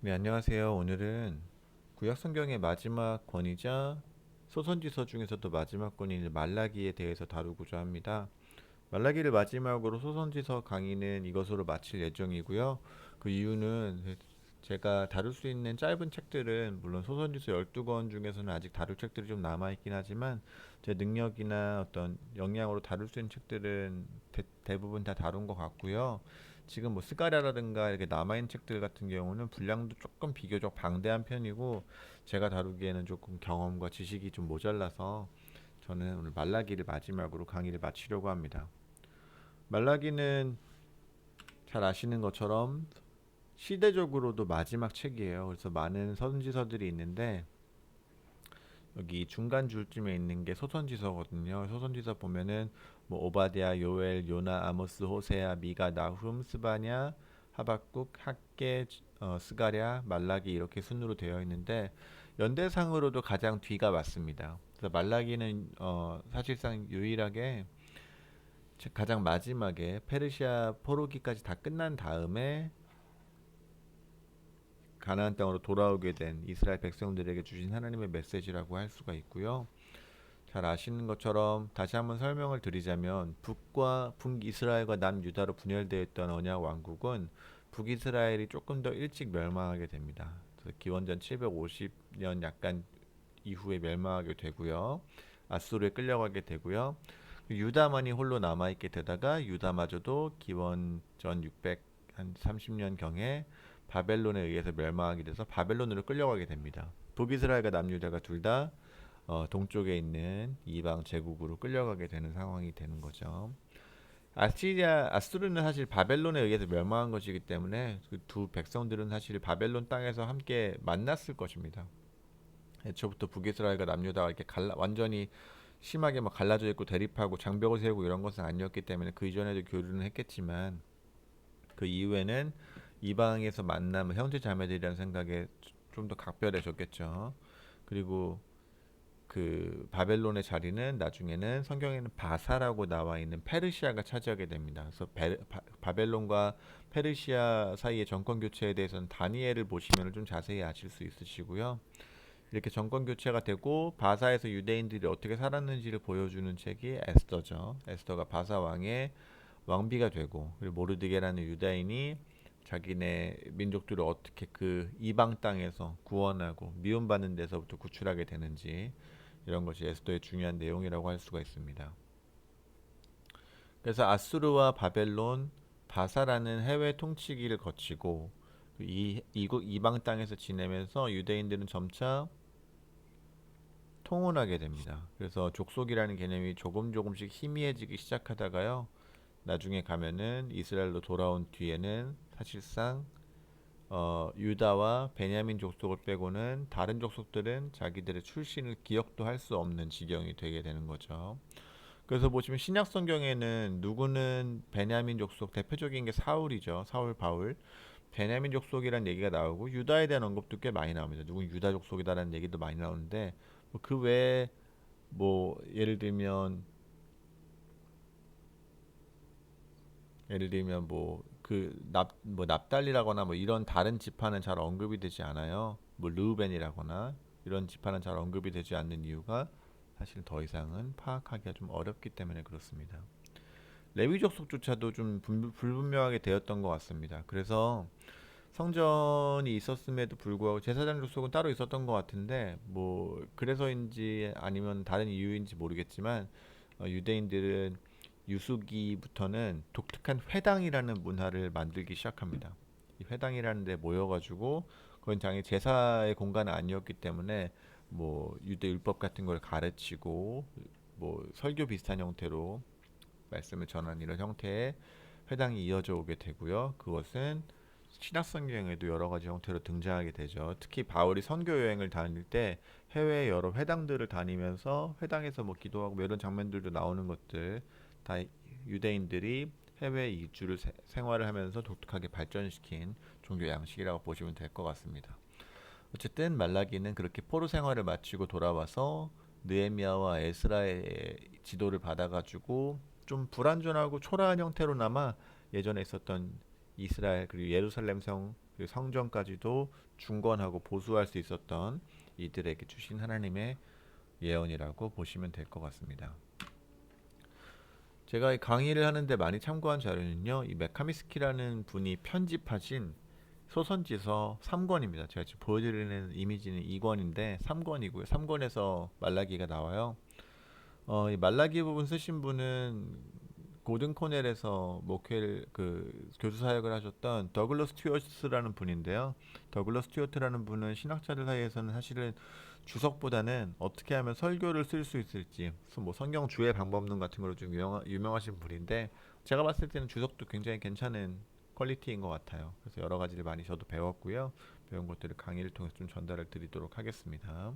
네, 안녕하세요. 오늘은 구약 성경의 마지막 권이자 소선지서 중에서도 마지막 권인 말라기에 대해서 다루고자 합니다. 말라기를 마지막으로 소선지서 강의는 이것으로 마칠 예정이고요. 그 이유는 제가 다룰 수 있는 짧은 책들은 물론 소선지서 12권 중에서는 아직 다룰 책들이 좀 남아있긴 하지만 제 능력이나 어떤 역량으로 다룰 수 있는 책들은 대부분 다 다룬 것 같고요. 지금 뭐 스가랴라든가 이렇게 남아있는 책들 같은 경우는 분량도 조금 비교적 방대한 편이고 제가 다루기에는 조금 경험과 지식이 좀 모자라서 저는 오늘 말라기를 마지막으로 강의를 마치려고 합니다. 말라기는 잘 아시는 것처럼 시대적으로도 마지막 책이에요. 그래서 많은 선지서들이 있는데 여기 중간 줄쯤에 있는 게 소선지서거든요. 소선지서 보면은 뭐 오바댜, 요엘, 요나, 아모스, 호세아, 미가, 나훔, 스바냐, 하박국, 학개, 스가랴, 말라기 이렇게 순으로 되어 있는데 연대상으로도 가장 뒤가 맞습니다. 그래서 말라기는 사실상 유일하게 가장 마지막에 페르시아 포로기까지 다 끝난 다음에 가나안 땅으로 돌아오게 된 이스라엘 백성들에게 주신 하나님의 메시지라고 할 수가 있고요. 잘 아시는 것처럼 다시 한번 설명을 드리자면 북이스라엘과 남유다로 분열되어 있던 언약 왕국은 북이스라엘이 조금 더 일찍 멸망하게 됩니다. 그래서 기원전 750년 약간 이후에 멸망하게 되고요. 아수르에 끌려가게 되고요. 유다만이 홀로 남아있게 되다가 유다마저도 기원전 630년 경에 바벨론에 의해서 멸망하게 돼서 바벨론으로 끌려가게 됩니다. 북이스라엘과 남유다가 둘 다 동쪽에 있는 이방 제국으로 끌려가게 되는 상황이 되는 거죠. 아수르는 사실 바벨론에 의해서 멸망한 것이기 때문에 그 두 백성들은 사실 바벨론 땅에서 함께 만났을 것입니다. 애초부터 북이스라엘과 남유다가 이렇게 완전히 심하게 막 갈라져 있고 대립하고 장벽을 세우고 이런 것은 아니었기 때문에 그 이전에도 교류는 했겠지만 그 이후에는 이방에서 만나면 형제 자매들이라는 생각에 좀 더 각별해졌겠죠. 그리고 그 바벨론의 자리는 나중에는 성경에는 바사라고 나와 있는 페르시아가 차지하게 됩니다. 그래서 바벨론과 페르시아 사이의 정권 교체에 대해서는 다니엘을 보시면 좀 자세히 아실 수 있으시고요. 이렇게 정권 교체가 되고 바사에서 유대인들이 어떻게 살았는지를 보여주는 책이 에스더죠. 에스더가 바사 왕의 왕비가 되고 그리고 모르드게라는 유다인이 자기네 민족들을 어떻게 그 이방 땅에서 구원하고 미움받는 데서부터 구출하게 되는지 이런 것이 에스더의 중요한 내용이라고 할 수가 있습니다. 그래서 아수르와 바벨론, 바사라는 해외 통치기를 거치고 이국 이방 땅에서 지내면서 유대인들은 점차 통혼하게 됩니다. 그래서 족속이라는 개념이 조금씩 희미해지기 시작하다가요. 나중에 가면은 이스라엘로 돌아온 뒤에는 사실상 유다와 베냐민 족속을 빼고는 다른 족속들은 자기들의 출신을 기억도 할 수 없는 지경이 되게 되는 거죠. 그래서 보시면 신약 성경에는 누구는 베냐민 족속 대표적인 게 사울이죠. 사울 바울. 베냐민 족속이라는 얘기가 나오고 유다에 대한 언급도 꽤 많이 나옵니다. 누군 유다 족속이다라는 얘기도 많이 나오는데 뭐그 외에 뭐 예를 들면 뭐 그 납뭐 납달리라거나 뭐 이런 다른 지파는 잘 언급이 되지 않아요. 뭐 르우벤이라거나 이런 지파는 잘 언급이 되지 않는 이유가 사실 더 이상은 파악하기가 좀 어렵기 때문에 그렇습니다. 레위 족속조차도 좀 불분명하게 되었던 것 같습니다. 그래서 성전이 있었음에도 불구하고 제사장 족속은 따로 있었던 것 같은데 뭐 그래서인지 아니면 다른 이유인지 모르겠지만 유대인들은 유수기부터는 독특한 회당이라는 문화를 만들기 시작합니다. 이 회당이라는 데 모여가지고 그건 장의 제사의 공간은 아니었기 때문에 뭐 유대 율법 같은 걸 가르치고 뭐 설교 비슷한 형태로 말씀을 전하는 이런 형태의 회당이 이어져 오게 되고요. 그것은 신약 성경에도 여러 가지 형태로 등장하게 되죠. 특히 바울이 선교 여행을 다닐 때 해외 여러 회당들을 다니면서 회당에서 뭐 기도하고 뭐 이런 장면들도 나오는 것들 다 유대인들이 해외 이주를 생활을 하면서 독특하게 발전시킨 종교 양식이라고 보시면 될 것 같습니다. 어쨌든 말라기는 그렇게 포로 생활을 마치고 돌아와서 느헤미야와 에스라의 지도를 받아가지고 좀 불완전하고 초라한 형태로나마 예전에 있었던 이스라엘 그리고 예루살렘 성 그리고 성전까지도 중건하고 보수할 수 있었던 이들에게 주신 하나님의 예언이라고 보시면 될 것 같습니다. 제가 이 강의를 하는데 많이 참고한 자료는요. 이 메카미스키라는 분이 편집하신 소선지서 3권입니다. 제가 지금 보여드리는 이미지는 2권인데 3권이고요. 3권에서 말라기가 나와요. 이 말라기 부분 쓰신 분은 고든 코넬에서 목회를 교수 사역을 하셨던 더글러스 스튜어트라는 분인데요. 더글러스 스튜어트라는 분은 신학자들 사이에서는 사실은 주석보다는 어떻게 하면 설교를 쓸 수 있을지 뭐 성경 주의 방법론 같은 걸로 좀 유명하신 분인데 제가 봤을 때는 주석도 굉장히 괜찮은 퀄리티인 것 같아요. 그래서 여러 가지를 많이 저도 배웠고요. 배운 것들을 강의를 통해서 좀 전달을 드리도록 하겠습니다.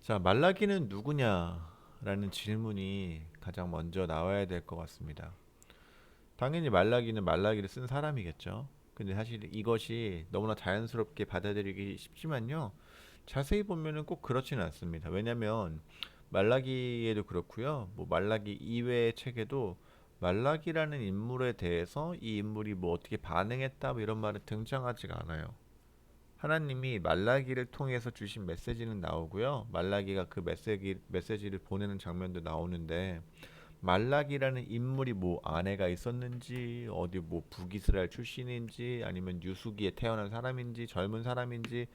자, 말라기는 누구냐라는 질문이 가장 먼저 나와야 될 것 같습니다. 당연히 말라기는 말라기를 쓴 사람이겠죠. 근데 사실 이것이 너무나 자연스럽게 받아들이기 쉽지만요. 자세히 보면은 꼭 그렇지는 않습니다. 왜냐하면 말라기에도 그렇고요. 뭐 말라기 이외의 책에도 말라기라는 인물에 대해서 이 인물이 뭐 어떻게 반응했다 뭐 이런 말은 등장하지가 않아요. 하나님이 말라기를 통해서 주신 메시지는 나오고요. 말라기가 그 메시지를 보내는 장면도 나오는데 말라기라는 인물이 뭐 아내가 있었는지 어디 뭐 북이스라엘 출신인지 아니면 유수기에 태어난 사람인지 젊은 사람인지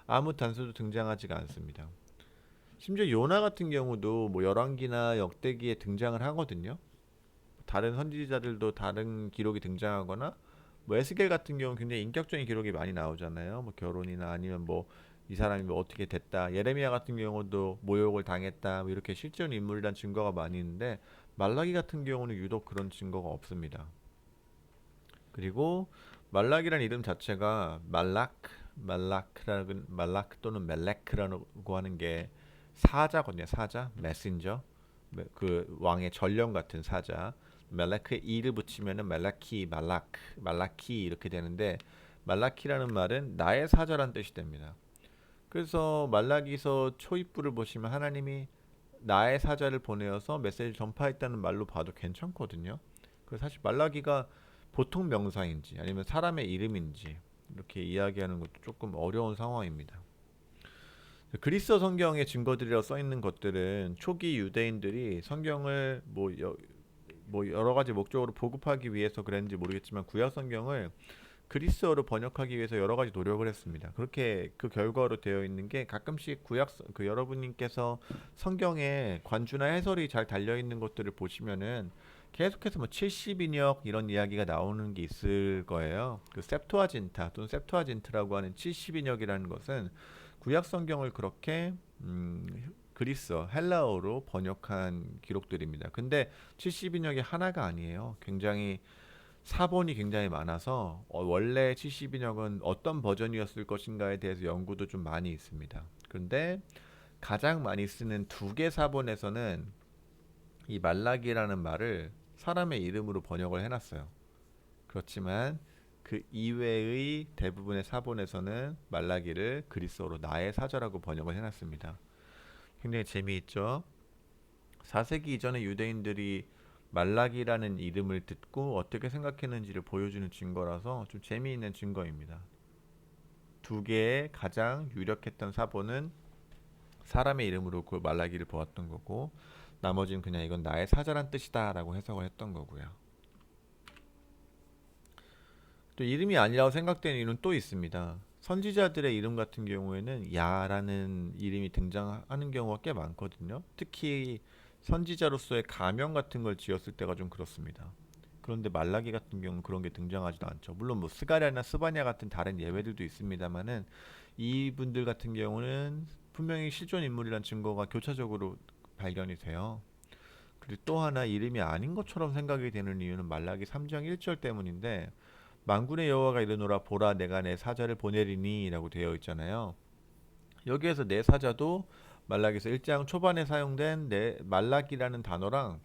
아무 단서도 등장하지가 않습니다. 심지어 요나 같은 경우도 뭐 열왕기나 역대기에 등장을 하거든요. 다른 선지자들도 다른 기록이 등장하거나 뭐 에스겔 같은 경우는 굉장히 인격적인 기록이 많이 나오잖아요. 뭐 결혼이나 아니면 뭐 이 사람이 뭐 어떻게 됐다. 예레미야 같은 경우도 모욕을 당했다. 뭐 이렇게 실존 인물이란 증거가 많이 있는데 말라기 같은 경우는 유독 그런 증거가 없습니다. 그리고 말락이라는 이름 자체가 말락 또는 멜렉라고 하는 게 사자거든요. 사자, 메신저, 그 왕의 전령 같은 사자. 멜렉의 이를 붙이면은 말라키 이렇게 되는데 말라키라는 말은 나의 사자란 뜻이 됩니다. 그래서 말라기서 초입부를 보시면 하나님이 나의 사자를 보내어서 메시지를 전파했다는 말로 봐도 괜찮거든요. 그래서 사실 말라기가 보통 명사인지 아니면 사람의 이름인지 이렇게 이야기하는 것도 조금 어려운 상황입니다. 그리스어 성경의 증거들이라고 써 있는 것들은 초기 유대인들이 성경을 뭐 여러 가지 목적으로 보급하기 위해서 그랬는지 모르겠지만 구약 성경을 그리스어로 번역하기 위해서 여러 가지 노력을 했습니다. 그렇게 그 결과로 되어 있는 게 가끔씩 여러분님께서 성경에 관주나 해설이 잘 달려 있는 것들을 보시면은 계속해서 뭐 70인역 이런 이야기가 나오는 게 있을 거예요. 그 셉투아진타 또는 셉투아진트라고 하는 70인역이라는 것은 구약 성경을 그렇게 그리스어 헬라어로 번역한 기록들입니다. 근데 70인역이 하나가 아니에요. 사본이 굉장히 많아서 원래 70인역은 어떤 버전이었을 것인가에 대해서 연구도 좀 많이 있습니다. 그런데 가장 많이 쓰는 두 개 사본에서는 이 말라기라는 말을 사람의 이름으로 번역을 해놨어요. 그렇지만 그 이외의 대부분의 사본에서는 말라기를 그리스어로 나의 사자라고 번역을 해놨습니다. 굉장히 재미있죠. 4세기 이전의 유대인들이 말라기라는 이름을 듣고 어떻게 생각했는지를 보여주는 증거라서 좀 재미있는 증거입니다. 두 개의 가장 유력했던 사본은 사람의 이름으로 그 말라기를 보았던 거고 나머지는 그냥 이건 나의 사자란 뜻이다 라고 해석을 했던 거고요. 또 이름이 아니라고 생각되는 이유는 또 있습니다. 선지자들의 이름 같은 경우에는 야라는 이름이 등장하는 경우가 꽤 많거든요. 특히 선지자로서의 가명 같은 걸 지었을 때가 좀 그렇습니다. 그런데 말라기 같은 경우는 그런 게 등장하지도 않죠. 물론 뭐 스가랴나 스바냐 같은 다른 예외들도 있습니다만은 이분들 같은 경우는 분명히 실존 인물이란 증거가 교차적으로 발견이 돼요. 그리고 또 하나 이름이 아닌 것처럼 생각이 되는 이유는 말라기 3장 1절 때문인데 만군의 여호와가 이르노라 보라 내가 내 사자를 보내리니 라고 되어 있잖아요. 여기에서 내 사자도 말라기서 1장 초반에 사용된 내 말라기라는 단어랑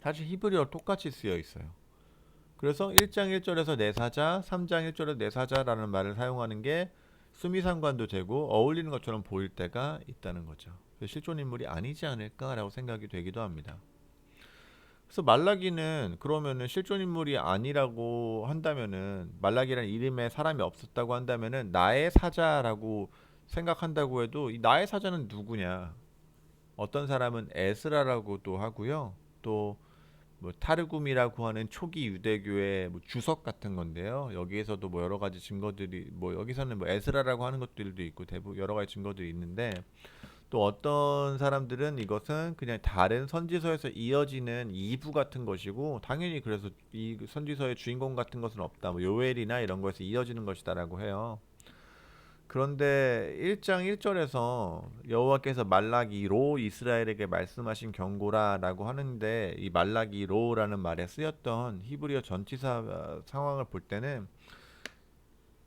사실 히브리어 똑같이 쓰여 있어요. 그래서 1장 1절에서 내 사자, 3장 1절에서 내 사자라는 말을 사용하는 게 수미상관도 되고 어울리는 것처럼 보일 때가 있다는 거죠. 실존 인물이 아니지 않을까라고 생각이 되기도 합니다. 그래서 말라기는 그러면은 실존 인물이 아니라고 한다면은 말라기라는 이름에 사람이 없었다고 한다면은 나의 사자라고 생각한다고 해도 이 나의 사자는 누구냐? 어떤 사람은 에스라라고도 하고요. 또 뭐 타르굼이라고 하는 초기 유대교의 뭐 주석 같은 건데요. 여기에서도 뭐 여러 가지 증거들이 뭐 여기서는 뭐 에스라라고 하는 것들도 있고 대부분 여러 가지 증거들이 있는데 또 어떤 사람들은 이것은 그냥 다른 선지서에서 이어지는 이부 같은 것이고 당연히 그래서 이 선지서의 주인공 같은 것은 없다. 뭐 요엘이나 이런 거에서 이어지는 것이다라고 해요. 그런데 1장 1절에서 여호와께서 말라기로 이스라엘에게 말씀하신 경고라라고 하는데 이 말라기로라는 말에 쓰였던 히브리어 전치사 상황을 볼 때는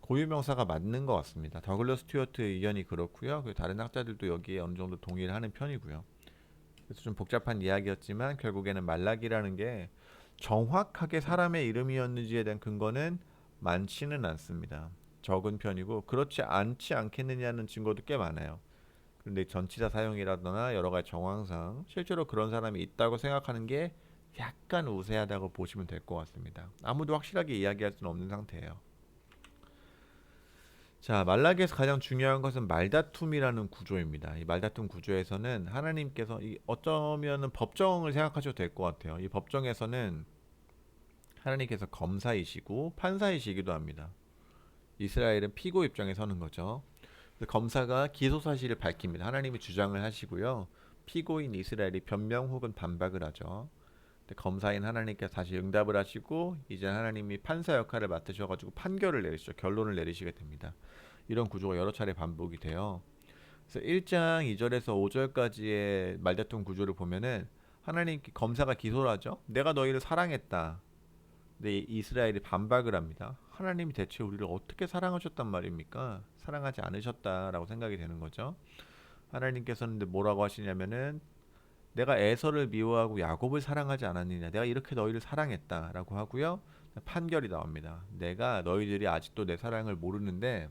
고유명사가 맞는 것 같습니다. 더글러스 스튜어트 의견이 그렇고요. 그리고 다른 학자들도 여기에 어느 정도 동의를 하는 편이고요. 그래서 좀 복잡한 이야기였지만 결국에는 말라기라는 게 정확하게 사람의 이름이었는지에 대한 근거는 많지는 않습니다. 적은 편이고 그렇지 않지 않겠느냐는 증거도 꽤 많아요. 그런데 전치사 사용이라거나 여러 가지 정황상 실제로 그런 사람이 있다고 생각하는 게 약간 우세하다고 보시면 될 것 같습니다. 아무도 확실하게 이야기할 수는 없는 상태예요. 자, 말라기에서 가장 중요한 것은 말다툼이라는 구조입니다. 이 말다툼 구조에서는 하나님께서 이 어쩌면은 법정을 생각하셔도 될 것 같아요. 이 법정에서는 하나님께서 검사이시고 판사이시기도 합니다. 이스라엘은 피고 입장에 서는 거죠. 그래서 검사가 기소 사실을 밝힙니다. 하나님이 주장을 하시고요. 피고인 이스라엘이 변명 혹은 반박을 하죠. 근데 검사인 하나님께서 다시 응답을 하시고 이제 하나님이 판사 역할을 맡으셔가지고 판결을 내리시죠. 결론을 내리시게 됩니다. 이런 구조가 여러 차례 반복이 돼요. 그래서 1장 2절에서 5절까지의 말다툼 구조를 보면은 하나님 검사가 기소를 하죠. 내가 너희를 사랑했다. 근데 이스라엘이 반박을 합니다. 하나님이 대체 우리를 어떻게 사랑하셨단 말입니까? 사랑하지 않으셨다라고 생각이 되는 거죠. 하나님께서는 뭐라고 하시냐면은 내가 에서를 미워하고 야곱을 사랑하지 않았느냐. 내가 이렇게 너희를 사랑했다라고 하고요. 판결이 나옵니다. 내가 너희들이 아직도 내 사랑을 모르는데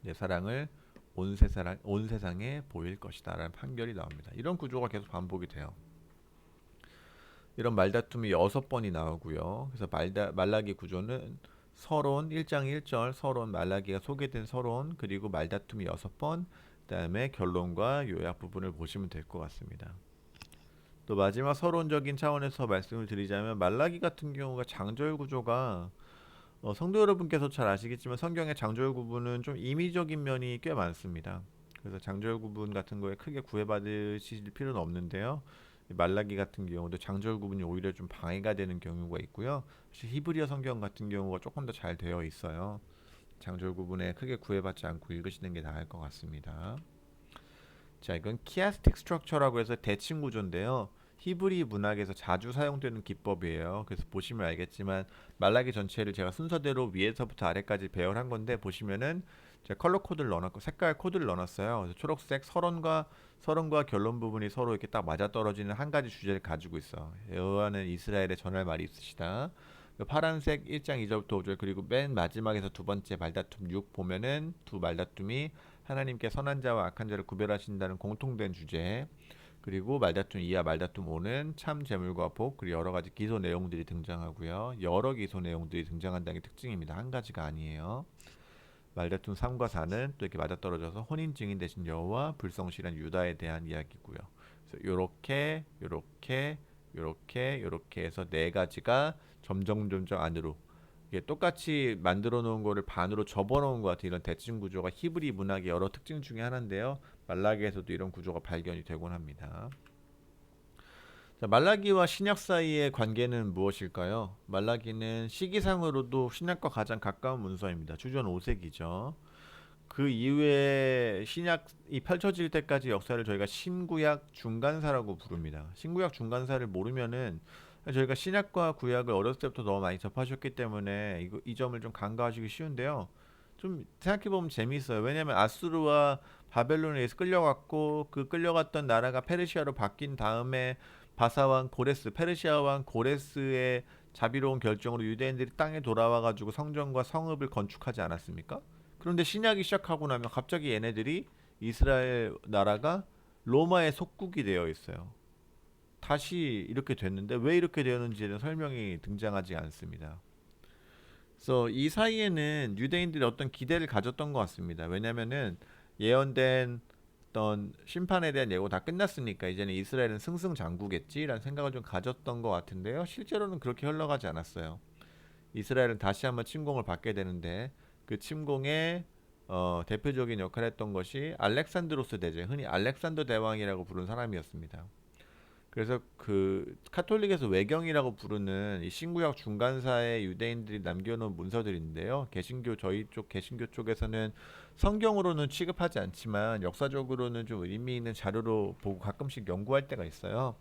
내 사랑을 온 세상에 보일 것이다라는 판결이 나옵니다. 이런 구조가 계속 반복이 돼요. 이런 말다툼이 6번이 나오고요. 그래서 말라기 구조는 서론 1장 1절 서론 말라기가 소개된 서론 그리고 말다툼이 6번 그다음에 결론과 요약 부분을 보시면 될 것 같습니다. 또 마지막 서론적인 차원에서 말씀을 드리자면 말라기 같은 경우가 장절 구조가 성도 여러분께서 잘 아시겠지만 성경의 장절 구분은 좀 임의적인 면이 꽤 많습니다. 그래서 장절 구분 같은 거에 크게 구애받으실 필요는 없는데요. 말라기 같은 경우도 장절 구분이 오히려 좀 방해가 되는 경우가 있고요. 히브리어 성경 같은 경우가 조금 더 잘 되어 있어요. 장절 구분에 크게 구애받지 않고 읽으시는 게 나을 것 같습니다. 자, 이건 키아스틱 스트럭처라고 해서 대칭 구조인데요. 히브리 문학에서 자주 사용되는 기법이에요. 그래서 보시면 알겠지만 말라기 전체를 제가 순서대로 위에서부터 아래까지 배열한 건데 보시면은 제가 컬러 코드를 넣어놨고 색깔 코드를 넣어놨어요. 그래서 초록색 서론과 결론 부분이 서로 이렇게 딱 맞아떨어지는 한 가지 주제를 가지고 있어. 여호와는 이스라엘에 전할 말이 있으시다. 파란색 1장 2절부터 5절 그리고 맨 마지막에서 두 번째 말다툼 6 보면은 두 말다툼이 하나님께 선한 자와 악한 자를 구별하신다는 공통된 주제 그리고 말다툼 2와 말다툼 5는 참 재물과 복 그리고 여러 가지 기소 내용들이 등장하고요. 여러 기소 내용들이 등장한다는 게 특징입니다. 한 가지가 아니에요. 말다툼 3과 4는 또 이렇게 맞아떨어져서 혼인 증인 대신 여호와 불성실한 유다에 대한 이야기고요. 그래서 요렇게 해서 네 가지가 점점 안으로 이게 똑같이 만들어 놓은 거를 반으로 접어 놓은 것 같은 이런 대칭 구조가 히브리 문학의 여러 특징 중에 하나인데요. 말라기에서도 이런 구조가 발견이 되곤 합니다. 자, 말라기와 신약 사이의 관계는 무엇일까요? 말라기는 시기상으로도 신약과 가장 가까운 문서입니다. 주전 5세기죠. 그 이후에 신약이 펼쳐질 때까지 역사를 저희가 신구약 중간사라고 부릅니다. 신구약 중간사를 모르면은 저희가 신약과 구약을 어렸을 때부터 너무 많이 접하셨기 때문에 이 점을 좀 간과하시기 쉬운데요. 좀 생각해보면 재미있어요. 왜냐하면 아수르와 바벨론에 의해서 끌려갔고 그 끌려갔던 나라가 페르시아로 바뀐 다음에 바사왕 고레스, 페르시아 왕 고레스의 자비로운 결정으로 유대인들이 땅에 돌아와가지고 성전과 성읍을 건축하지 않았습니까? 그런데 신약이 시작하고 나면 갑자기 얘네들이 이스라엘 나라가 로마의 속국이 되어 있어요. 다시 이렇게 됐는데 왜 이렇게 되었는지는 설명이 등장하지 않습니다. 그래서 이 사이에는 유대인들이 어떤 기대를 가졌던 것 같습니다. 왜냐면은 예언된 어떤 심판에 대한 예고 다 끝났으니까 이제는 이스라엘은 승승장구겠지라는 생각을 좀 가졌던 것 같은데요. 실제로는 그렇게 흘러가지 않았어요. 이스라엘은 다시 한번 침공을 받게 되는데 그 침공의 대표적인 역할을 했던 것이 알렉산드로스 대제, 흔히 알렉산더 대왕이라고 부르는 사람이었습니다. 그래서 그 카톨릭에서 외경이라고 부르는 이 신구약 중간사에 유대인들이 남겨놓은 문서들인데요. 개신교 저희 쪽 개신교 쪽에서는 성경으로는 취급하지 않지만 역사적으로는 좀 의미 있는 자료로 보고 가끔씩 연구할 때가 있어요.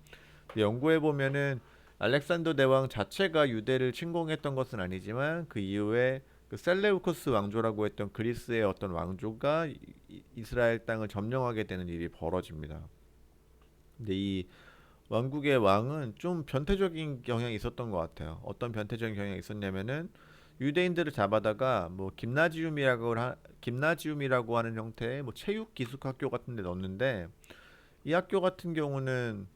연구해 보면은 알렉산더 대왕 자체가 유대를 침공했던 것은 아니지만 그 이후에 그 셀레우코스 왕조라고 했던 그리스의 어떤 왕조가 이스라엘 땅을 점령하게 되는 일이 벌어집니다. 근데 이 왕국의 왕은 좀 변태적인 경향이 있었던 것 같아요. 어떤 변태적인 경향이 있었냐면은 유대인들을 잡아다가 뭐 김나지움이라고 하는 형태의 뭐 체육 기숙학교 같은 데 넣었는데 이 학교 같은 경우는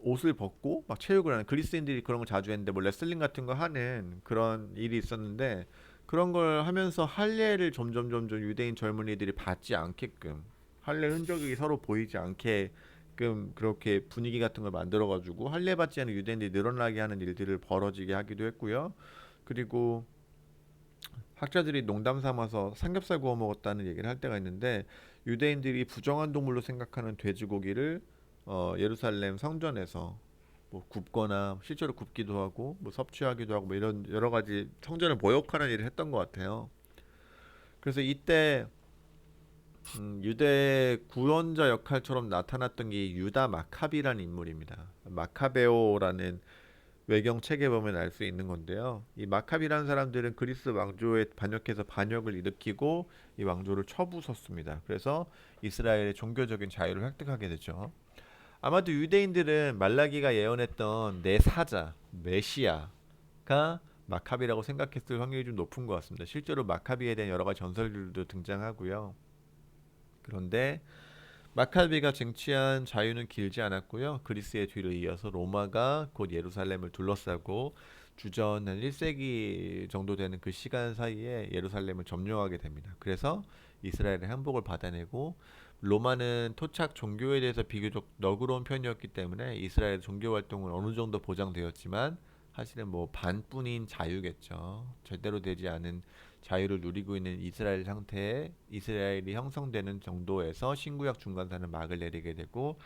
옷을 벗고 막 체육을 하는 그리스인들이 그런 걸 자주 했는데 뭐 레슬링 같은 거 하는 그런 일이 있었는데 그런 걸 하면서 할례를 점점 유대인 젊은이들이 받지 않게끔 할례 흔적이 서로 보이지 않게끔 그렇게 분위기 같은 걸 만들어 가지고 할례 받지 않은 유대인들이 늘어나게 하는 일들을 벌어지게 하기도 했고요. 그리고 학자들이 농담 삼아서 삼겹살 구워 먹었다는 얘기를 할 때가 있는데 유대인들이 부정한 동물로 생각하는 돼지고기를 예루살렘 성전에서 뭐 굽거나 실제로 굽기도 하고 뭐 섭취하기도 하고 뭐 이런 여러 가지 성전을 모욕하는 일을 했던 것 같아요. 그래서 이때 유대 구원자 역할처럼 나타났던 게 유다 마카비라는 인물입니다. 마카베오라는 외경 책에 보면 알 수 있는 건데요. 이 마카비라는 사람들은 그리스 왕조에 반역해서 반역을 일으키고 이 왕조를 쳐부쉈습니다. 그래서 이스라엘의 종교적인 자유를 획득하게 되죠. 아마도 유대인들은 말라기가 예언했던 내 사자 메시아가 마카비라고 생각했을 확률이 좀 높은 것 같습니다. 실제로 마카비에 대한 여러 가지 전설들도 등장하고요. 그런데 마카비가 쟁취한 자유는 길지 않았고요. 그리스의 뒤를 이어서 로마가 곧 예루살렘을 둘러싸고 주전 한 1세기 정도 되는 그 시간 사이에 예루살렘을 점령하게 됩니다. 그래서 이스라엘의 항복을 받아내고 로마는 토착 종교에 대해서 비교적 너그러운 편이었기 때문에 이스라엘 종교 활동은 어느 정도 보장되었지만 사실은 뭐 반뿐인 자유겠죠. 제대로 되지 않은 자유를 누리고 있는 이스라엘 상태에 이스라엘이 형성되는 정도에서 신구약 중간사는 막을 내리게 되고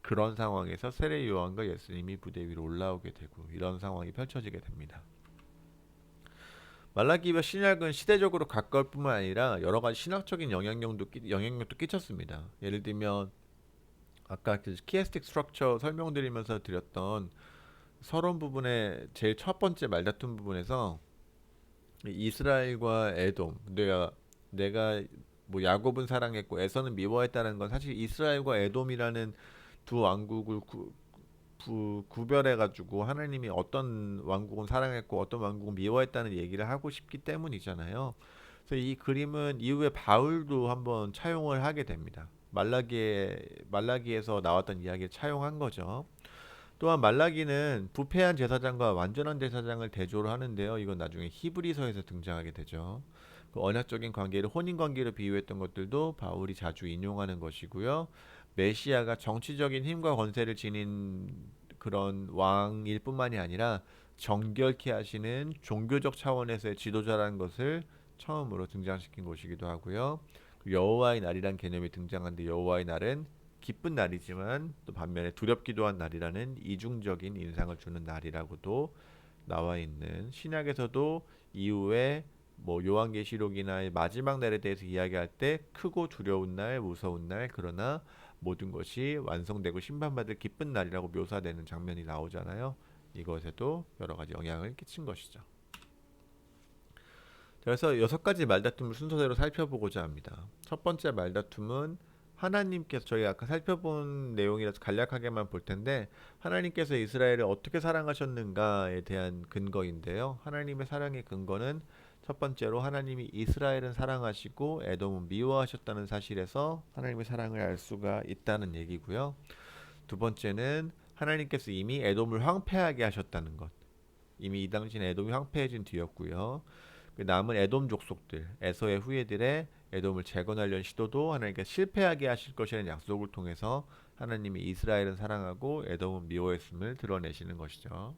그런 상황에서 세례 요한과 예수님이 무대 위로 올라오게 되고 이런 상황이 펼쳐지게 됩니다. 말라기와 신약은 시대적으로 가까울 뿐만 아니라 여러 가지 신학적인 영향력도 끼쳤습니다. 예를 들면 아까 그 키에스틱 스트럭처 설명드리면서 드렸던 서론 부분의 제일 첫 번째 말다툼 부분에서 이스라엘과 에돔 내가 뭐 야곱은 사랑했고 에서는 미워했다는 건 사실 이스라엘과 에돔이라는 두 왕국을 구별해 가지고 하나님이 어떤 왕국은 사랑했고 어떤 왕국은 미워했다는 얘기를 하고 싶기 때문이잖아요. 그래서 이 그림은 이후에 바울도 한번 차용을 하게 됩니다. 말라기에서 나왔던 이야기를 차용한 거죠. 또한 말라기는 부패한 제사장과 완전한 제사장을 대조를 하는데요. 이건 나중에 히브리서에서 등장하게 되죠. 그 언약적인 관계를 혼인 관계로 비유했던 것들도 바울이 자주 인용하는 것이고요. 메시아가 정치적인 힘과 권세를 지닌 그런 왕일 뿐만이 아니라 정결케 하시는 종교적 차원에서의 지도자라는 것을 처음으로 등장시킨 것이기도 하고요. 여호와의 날이란 개념이 등장하는데 여호와의 날은 기쁜 날이지만 또 반면에 두렵기도 한 날이라는 이중적인 인상을 주는 날이라고도 나와 있는 신약에서도 이후에 뭐 요한계시록이나 마지막 날에 대해서 이야기할 때 크고 두려운 날, 무서운 날, 그러나 모든 것이 완성되고 심판받을 기쁜 날이라고 묘사되는 장면이 나오잖아요. 이것에도 여러 가지 영향을 끼친 것이죠. 그래서 여섯 가지 말다툼을 순서대로 살펴보고자 합니다. 첫 번째 말다툼은 하나님께서 저희가 아까 살펴본 내용이라서 간략하게만 볼 텐데 하나님께서 이스라엘을 어떻게 사랑하셨는가에 대한 근거인데요. 하나님의 사랑의 근거는 첫 번째로 하나님이 이스라엘은 사랑하시고 에돔은 미워하셨다는 사실에서 하나님의 사랑을 알 수가 있다는 얘기고요. 두 번째는 하나님께서 이미 에돔을 황폐하게 하셨다는 것. 이미 이 당시는 에돔이 황폐해진 뒤였고요. 그 남은 에돔 족속들, 에서의 후예들의 에돔을 재건하려는 시도도 하나님께서 실패하게 하실 것이라는 약속을 통해서 하나님이 이스라엘은 사랑하고 에돔은 미워했음을 드러내시는 것이죠.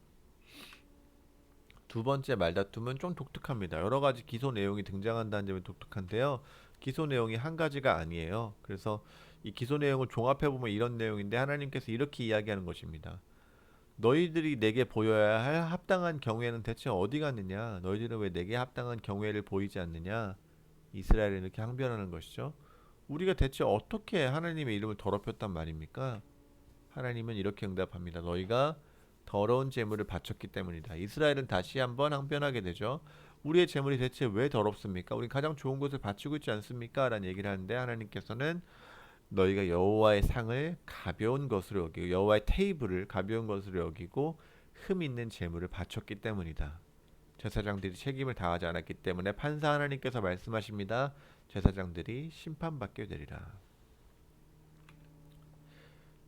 두 번째 말다툼은 좀 독특합니다. 여러 가지 기소 내용이 등장한다는 점이 독특한데요. 기소 내용이 한 가지가 아니에요. 그래서 이 기소 내용을 종합해 보면 이런 내용인데 하나님께서 이렇게 이야기하는 것입니다. 너희들이 내게 보여야 할 합당한 경외는 대체 어디 갔느냐? 너희들은 왜 내게 합당한 경외를 보이지 않느냐? 이스라엘은 이렇게 항변하는 것이죠. 우리가 대체 어떻게 하나님의 이름을 더럽혔단 말입니까? 하나님은 이렇게 응답합니다. 너희가 더러운 제물을 바쳤기 때문이다. 이스라엘은 다시 한번 항변하게 되죠. 우리의 제물이 대체 왜 더럽습니까? 우리 가장 좋은 것을 바치고 있지 않습니까? 라는 얘기를 하는데 하나님께서는 너희가 여호와의 상을 가벼운 것으로 여기고 여호와의 테이블을 가벼운 것으로 여기고 흠 있는 제물을 바쳤기 때문이다. 제사장들이 책임을 다하지 않았기 때문에 판사 하나님께서 말씀하십니다. 제사장들이 심판받게 되리라.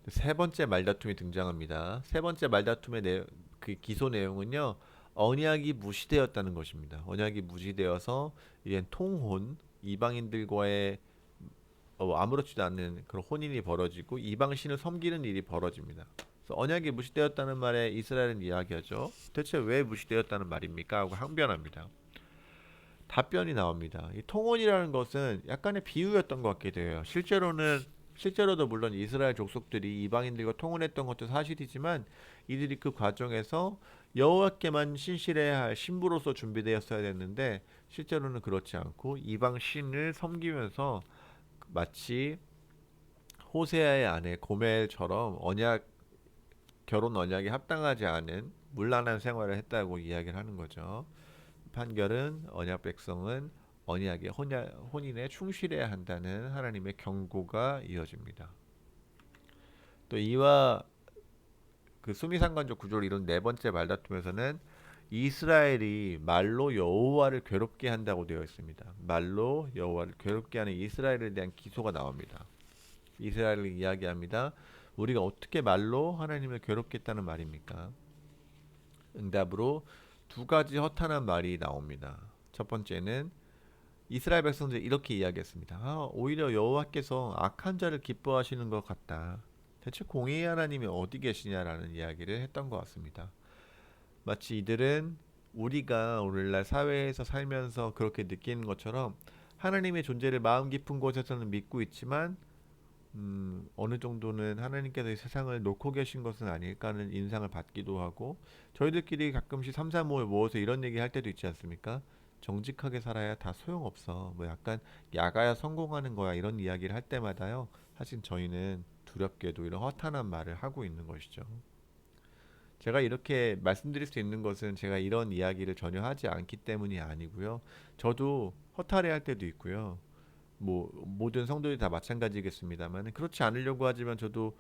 세 번째 말다툼이 등장합니다. 세 번째 말다툼의 그 기소 내용은요. 언약이 무시되었다는 것입니다. 언약이 무시되어서 이젠 통혼, 이방인들과의 아무렇지도 않은 그런 혼인이 벌어지고 이방 신을 섬기는 일이 벌어집니다. 그래서 언약이 무시되었다는 말에 이스라엘은 이야기하죠. 대체 왜 무시되었다는 말입니까? 하고 항변합니다. 답변이 나옵니다. 이 통혼이라는 것은 약간의 비유였던 것 같기도 해요. 실제로도 물론 이스라엘 족속들이 이방인들과 통혼했던 것도 사실이지만 이들이 그 과정에서 여호와께만 신실해야 할 신부로서 준비되었어야 됐는데 실제로는 그렇지 않고 이방 신을 섬기면서 마치 호세아의 아내 고멜처럼 결혼 언약에 합당하지 않은 문란한 생활을 했다고 이야기를 하는 거죠. 판결은 언약 백성은 언약의 혼인에 충실해야 한다는 하나님의 경고가 이어집니다. 또 이와 그 수미상관적 구조를 이룬 네 번째 말다툼에서는 이스라엘이 말로 여호와를 괴롭게 한다고 되어 있습니다. 말로 여호와를 괴롭게 하는 이스라엘에 대한 기소가 나옵니다. 이스라엘을 이야기합니다. 우리가 어떻게 말로 하나님을 괴롭게 했다는 말입니까? 응답으로 두 가지 허탄한 말이 나옵니다. 첫 번째는 이스라엘 백성들이 이렇게 이야기했습니다. 오히려 여호와께서 악한 자를 기뻐하시는 것 같다. 대체 공의의 하나님이 어디 계시냐라는 이야기를 했던 것 같습니다. 마치 이들은 우리가 오늘날 사회에서 살면서 그렇게 느끼는 것처럼 하나님의 존재를 마음 깊은 곳에서는 믿고 있지만 어느 정도는 하나님께서 이 세상을 놓고 계신 것은 아닐까 하는 인상을 받기도 하고 저희들끼리 가끔씩 삼삼오오 모여서 이런 얘기 할 때도 있지 않습니까? 정직하게 살아야 다 소용없어. 뭐 약간 야가야 성공하는 거야 이런 이야기를 할 때마다요. 사실 저희는 두렵게도 이런 허탄한 말을 하고 있는 것이죠. 제가 이렇게 말씀드릴 수 있는 것은 제가 이런 이야기를 전혀 하지 않기 때문이 아니고요. 저도 허탈해 할 때도 있고요. 뭐 모든 성도들이 다 마찬가지겠습니다만 그렇지 않으려고 하지만 저도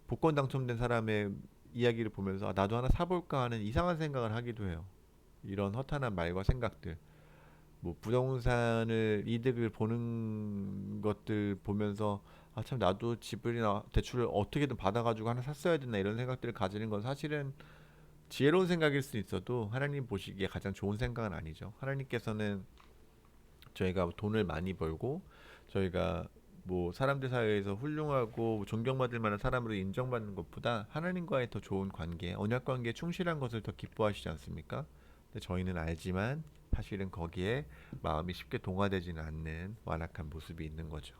복권 당첨된 사람의 이야기를 보면서 나도 하나 사볼까 하는 이상한 생각을 하기도 해요. 이런 허탄한 말과 생각들. 뭐 부동산을 이득을 보는 것들 보면서 참 나도 집을이나 대출을 어떻게든 받아가지고 하나 샀어야 되나 이런 생각들을 가지는 건 사실은 지혜로운 생각일 수 있어도 하나님 보시기에 가장 좋은 생각은 아니죠. 하나님께서는 저희가 돈을 많이 벌고 저희가 뭐 사람들 사이에서 훌륭하고 존경받을 만한 사람으로 인정받는 것보다 하나님과의 더 좋은 관계, 언약 관계에 충실한 것을 더 기뻐하시지 않습니까? 근데 저희는 알지만 사실은 거기에 마음이 쉽게 동화되지는 않는 완악한 모습이 있는 거죠.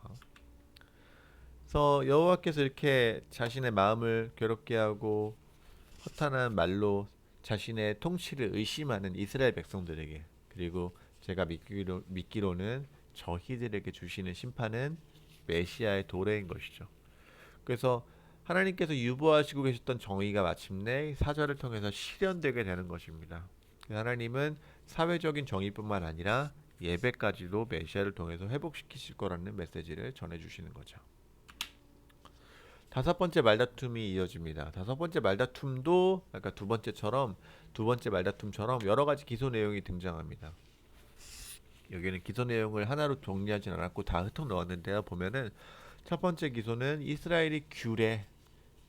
그래서 여호와께서 이렇게 자신의 마음을 괴롭게 하고 허탄한 말로 자신의 통치를 의심하는 이스라엘 백성들에게 그리고 제가 믿기로는 저희들에게 주시는 심판은 메시아의 도래인 것이죠. 그래서 하나님께서 유보하시고 계셨던 정의가 마침내 사절을 통해서 실현되게 되는 것입니다. 하나님은 사회적인 정의뿐만 아니라 예배까지도 메시아를 통해서 회복시키실 거라는 메시지를 전해주시는 거죠. 다섯 번째 말다툼이 이어집니다. 다섯 번째 말다툼도 아까 두 번째 말다툼처럼 여러 가지 기소 내용이 등장합니다. 여기는 기소 내용을 하나로 정리하진 않았고 다 흩어 넣었는데요. 보면은 첫 번째 기소는 이스라엘이 규례,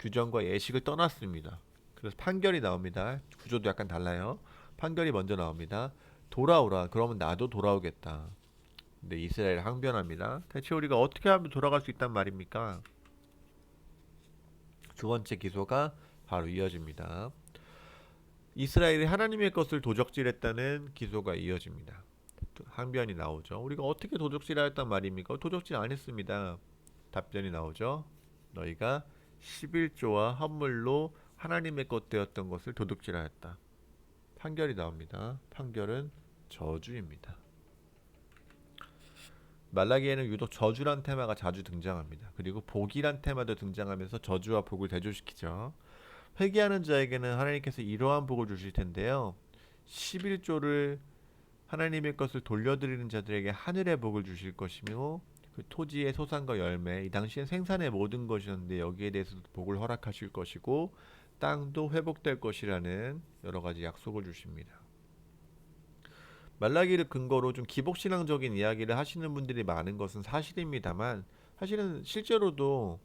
규정과 예식을 떠났습니다. 그래서 판결이 나옵니다. 구조도 약간 달라요. 판결이 먼저 나옵니다. 돌아오라. 그러면 나도 돌아오겠다. 근데 이스라엘 항변합니다. 대체 우리가 어떻게 하면 돌아갈 수 있단 말입니까? 두 번째 기소가 바로 이어집니다. 이스라엘이 하나님의 것을 도적질했다는 기소가 이어집니다. 항변이 나오죠. 우리가 어떻게 도적질하였단 말입니까? 도적질 안 했습니다. 답변이 나오죠. 너희가 11조와 헌물로 하나님의 것 되었던 것을 도둑질하였다. 판결이 나옵니다. 판결은 저주입니다. 말라기에는 유독 저주란 테마가 자주 등장합니다. 그리고 복이란 테마도 등장하면서 저주와 복을 대조시키죠. 회개하는 자에게는 하나님께서 이러한 복을 주실 텐데요. 11조를 하나님의 것을 돌려드리는 자들에게 하늘의 복을 주실 것이며 그 토지의 소산과 열매, 이 당시엔 생산의 모든 것이었는데 여기에 대해서도 복을 허락하실 것이고 땅도 회복될 것이라는 여러 가지 약속을 주십니다. 말라기를 근거로 좀 기복신앙적인 이야기를 하시는 분들이 많은 것은 사실입니다만 사실은 실제로도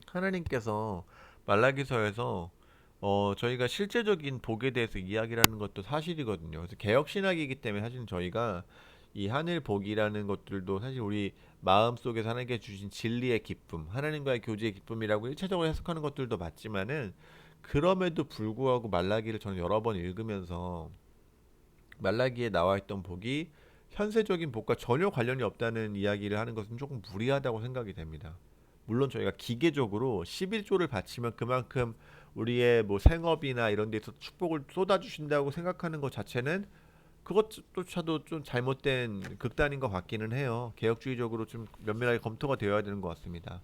하나님께서 말라기서에서 저희가 실제적인 복에 대해서 이야기를 하는 것도 사실이거든요. 그래서 개혁신학이기 때문에 사실 저희가 이 하늘 복이라는 것들도 사실 우리 마음속에서 하나님께 주신 진리의 기쁨, 하나님과의 교제의 기쁨이라고 일차적으로 해석하는 것들도 맞지만은 그럼에도 불구하고 말라기를 저는 여러 번 읽으면서 말라기에 나와 있던 복이 현세적인 복과 전혀 관련이 없다는 이야기를 하는 것은 조금 무리하다고 생각이 됩니다. 물론 저희가 기계적으로 11조를 바치면 그만큼 우리의 뭐 생업이나 이런 데서 축복을 쏟아주신다고 생각하는 것 자체는 그것조차도 좀 잘못된 극단인 것 같기는 해요. 개혁주의적으로 좀 면밀하게 검토가 되어야 되는 것 같습니다.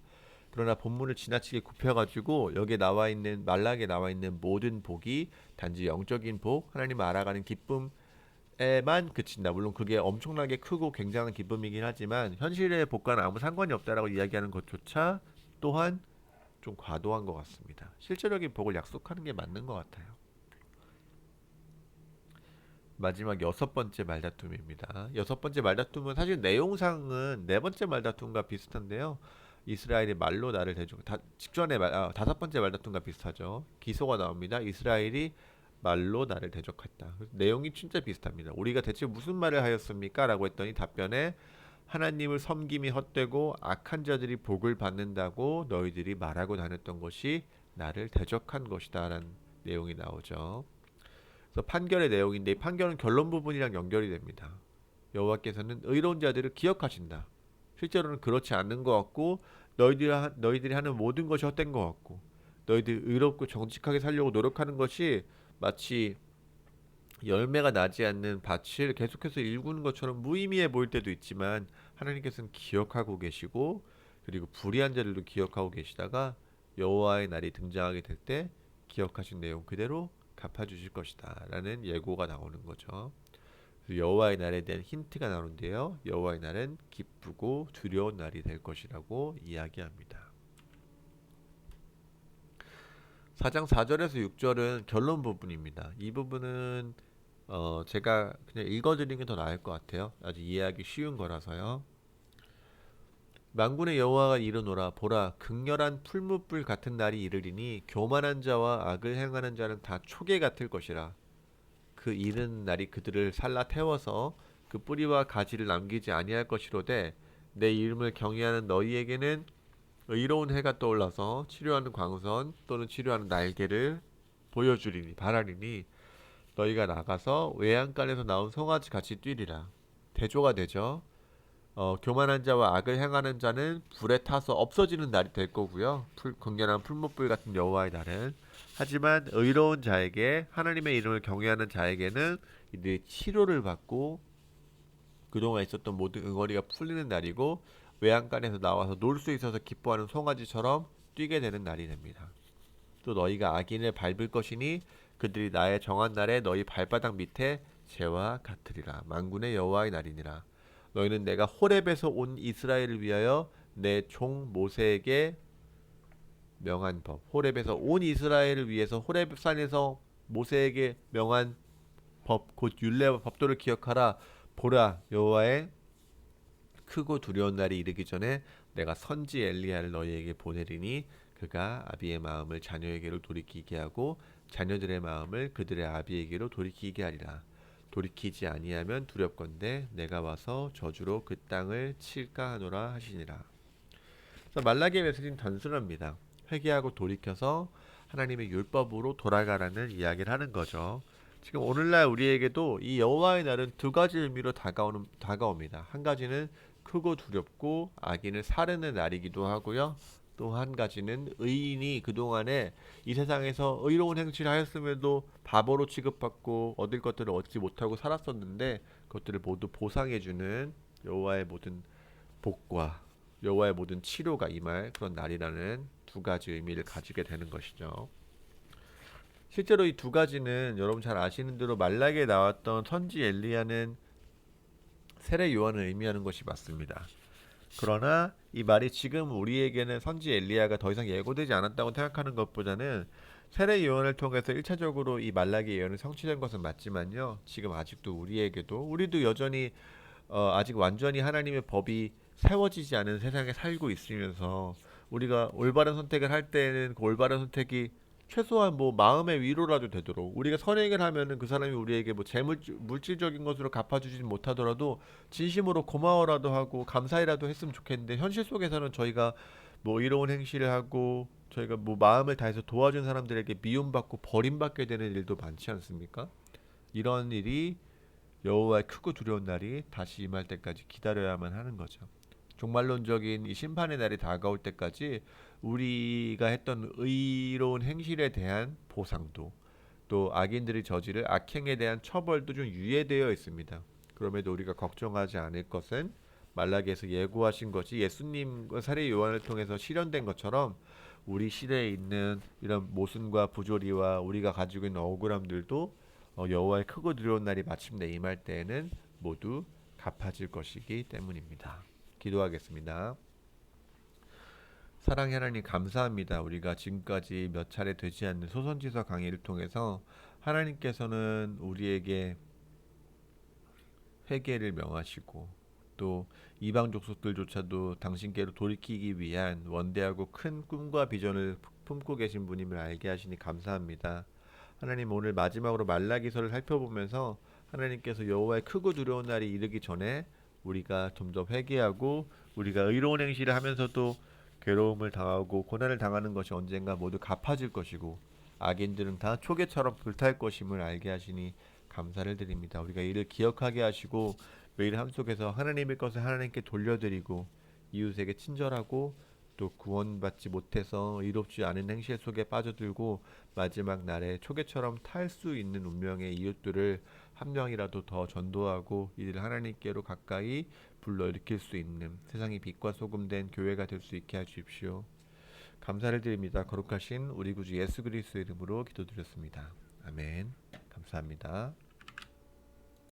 그러나 본문을 지나치게 굽혀가지고 여기에 나와 있는 말락에 나와 있는 모든 복이 단지 영적인 복, 하나님을 알아가는 기쁨에만 그친다. 물론 그게 엄청나게 크고 굉장한 기쁨이긴 하지만 현실의 복과는 아무 상관이 없다라고 이야기하는 것조차 또한 좀 과도한 것 같습니다. 실제적인 복을 약속하는 게 맞는 것 같아요. 마지막 여섯 번째 말다툼입니다. 여섯 번째 말다툼은 사실 내용상은 네 번째 말다툼과 비슷한데요. 이스라엘이 말로 나를 대적 직전에 다섯 번째 말다툼과 비슷하죠. 기소가 나옵니다. 이스라엘이 말로 나를 대적했다. 내용이 진짜 비슷합니다. 우리가 대체 무슨 말을 하였습니까? 라고 했더니 답변에 하나님을 섬김이 헛되고 악한 자들이 복을 받는다고 너희들이 말하고 다녔던 것이 나를 대적한 것이다 라는 내용이 나오죠. 그래서 판결의 내용인데 이 판결은 결론 부분이랑 연결이 됩니다. 여호와께서는 의로운 자들을 기억하신다. 실제로는 그렇지 않는 것 같고 너희들이 하는 모든 것이 헛된 것 같고 너희들이 의롭고 정직하게 살려고 노력하는 것이 마치 열매가 나지 않는 밭을 계속해서 일구는 것처럼 무의미해 보일 때도 있지만 하나님께서는 기억하고 계시고 그리고 불의한 자들도 기억하고 계시다가 여호와의 날이 등장하게 될 때 기억하신 내용 그대로 갚아주실 것이다 라는 예고가 나오는 거죠. 여호와의 날에 대한 힌트가 나오는데요. 여호와의 날은 기쁘고 두려운 날이 될 것이라고 이야기합니다. 4장 4절에서 6절은 결론 부분입니다. 이 부분은 제가 그냥 읽어드리는 게 더 나을 것 같아요. 아주 이해하기 쉬운 거라서요. 만군의 여호와가 이르노라 보라 극렬한 풀무불 같은 날이 이르리니 교만한 자와 악을 행하는 자는 다 초계 같을 것이라. 그 이른 날이 그들을 살라 태워서 그 뿌리와 가지를 남기지 아니할 것이로되 내 이름을 경외하는 너희에게는 의로운 해가 떠올라서 치료하는 광선 또는 치료하는 날개를 보여주리니 바라리니 너희가 나가서 외양간에서 나온 송아지 같이 뛰리라. 대조가 되죠. 교만한 자와 악을 행하는 자는 불에 타서 없어지는 날이 될 거고요. 극렬한 풀무불 같은 여호와의 날은 하지만 의로운 자에게 하나님의 이름을 경외하는 자에게는 이들이 치료를 받고 그동안 있었던 모든 응어리가 풀리는 날이고 외양간에서 나와서 놀 수 있어서 기뻐하는 송아지처럼 뛰게 되는 날이 됩니다. 또 너희가 악인을 밟을 것이니 그들이 나의 정한 날에 너희 발바닥 밑에 재와 같으리라. 만군의 여호와의 날이니라. 너희는 내가 호렙에서 온 이스라엘을 위하여 내 종 모세에게 명한 법. 호렙에서 온 이스라엘을 위해서 호렙산에서 모세에게 명한 법, 곧 율례와 법도를 기억하라. 보라, 여호와의 크고 두려운 날이 이르기 전에 내가 선지 엘리야를 너희에게 보내리니 그가 아비의 마음을 자녀에게로 돌이키게 하고 자녀들의 마음을 그들의 아비에게로 돌이키게 하리라. 돌이키지 아니하면 두렵건대 내가 와서 저주로 그 땅을 칠까 하노라 하시니라. 그래서 말라기의 메시지는 단순합니다. 회개하고 돌이켜서 하나님의 율법으로 돌아가라는 이야기를 하는 거죠. 지금 오늘날 우리에게도 이 여호와의 날은 두 가지 의미로 다가옵니다. 한 가지는 크고 두렵고 악인을 사르는 날이기도 하고요. 또 한 가지는 의인이 그동안에 이 세상에서 의로운 행실을 하였음에도 바보로 취급받고 얻을 것들을 얻지 못하고 살았었는데 그것들을 모두 보상해주는 여호와의 모든 복과 여호와의 모든 치료가 임할 그런 날이라는 두 가지 의미를 가지게 되는 것이죠. 실제로 이 두 가지는 여러분 잘 아시는 대로 말라기에 나왔던 선지 엘리야는 세례 요한을 의미하는 것이 맞습니다. 그러나 이 말이 지금 우리에게는 선지 엘리야가 더 이상 예고되지 않았다고 생각하는 것보다는 세례 요한을 통해서 1차적으로 이 말라기 예언이 성취된 것은 맞지만요. 지금 아직도 우리도 여전히 아직 완전히 하나님의 법이 세워지지 않은 세상에 살고 있으면서 우리가 올바른 선택을 할 때는 그 올바른 선택이 최소한 뭐 마음의 위로라도 되도록 우리가 선행을 하면은 그 사람이 우리에게 뭐 재물 물질적인 것으로 갚아주진 못하더라도 진심으로 고마워라도 하고 감사히라도 했으면 좋겠는데 현실 속에서는 저희가 뭐 이로운 행실을 하고 저희가 뭐 마음을 다해서 도와준 사람들에게 미움받고 버림받게 되는 일도 많지 않습니까? 이런 일이 여호와의 크고 두려운 날이 다시 임할 때까지 기다려야만 하는 거죠. 종말론적인 이 심판의 날이 다가올 때까지 우리가 했던 의로운 행실에 대한 보상도 또 악인들이 저지를 악행에 대한 처벌도 좀 유예되어 있습니다. 그럼에도 우리가 걱정하지 않을 것은 말라기에서 예고하신 것이 예수님과 사례 요한을 통해서 실현된 것처럼 우리 시대에 있는 이런 모순과 부조리와 우리가 가지고 있는 억울함들도 여호와의 크고 두려운 날이 마침내 임할 때에는 모두 갚아질 것이기 때문입니다. 기도하겠습니다. 사랑의 하나님 감사합니다. 우리가 지금까지 몇 차례 되지 않는 소선지서 강의를 통해서 하나님께서는 우리에게 회개를 명하시고 또 이방 족속들조차도 당신께로 돌이키기 위한 원대하고 큰 꿈과 비전을 품고 계신 분임을 알게 하시니 감사합니다. 하나님 오늘 마지막으로 말라기서를 살펴보면서 하나님께서 여호와의 크고 두려운 날이 이르기 전에 우리가 좀 더 회개하고 우리가 의로운 행실을 하면서도 괴로움을 당하고 고난을 당하는 것이 언젠가 모두 갚아질 것이고 악인들은 다 초계처럼 불탈 것임을 알게 하시니 감사를 드립니다. 우리가 이를 기억하게 하시고 매일 삶 속에서 하나님의 것을 하나님께 돌려드리고 이웃에게 친절하고 또 구원받지 못해서 의롭지 않은 행실 속에 빠져들고 마지막 날에 초계처럼 탈 수 있는 운명의 이웃들을 한 명이라도 더 전도하고 이들 하나님께로 가까이 불러일으킬 수 있는 세상의 빛과 소금 된 교회가 될 수 있게 하십시오. 감사를 드립니다. 거룩하신 우리 구주 예수 그리스도의 이름으로 기도드렸습니다. 아멘. 감사합니다.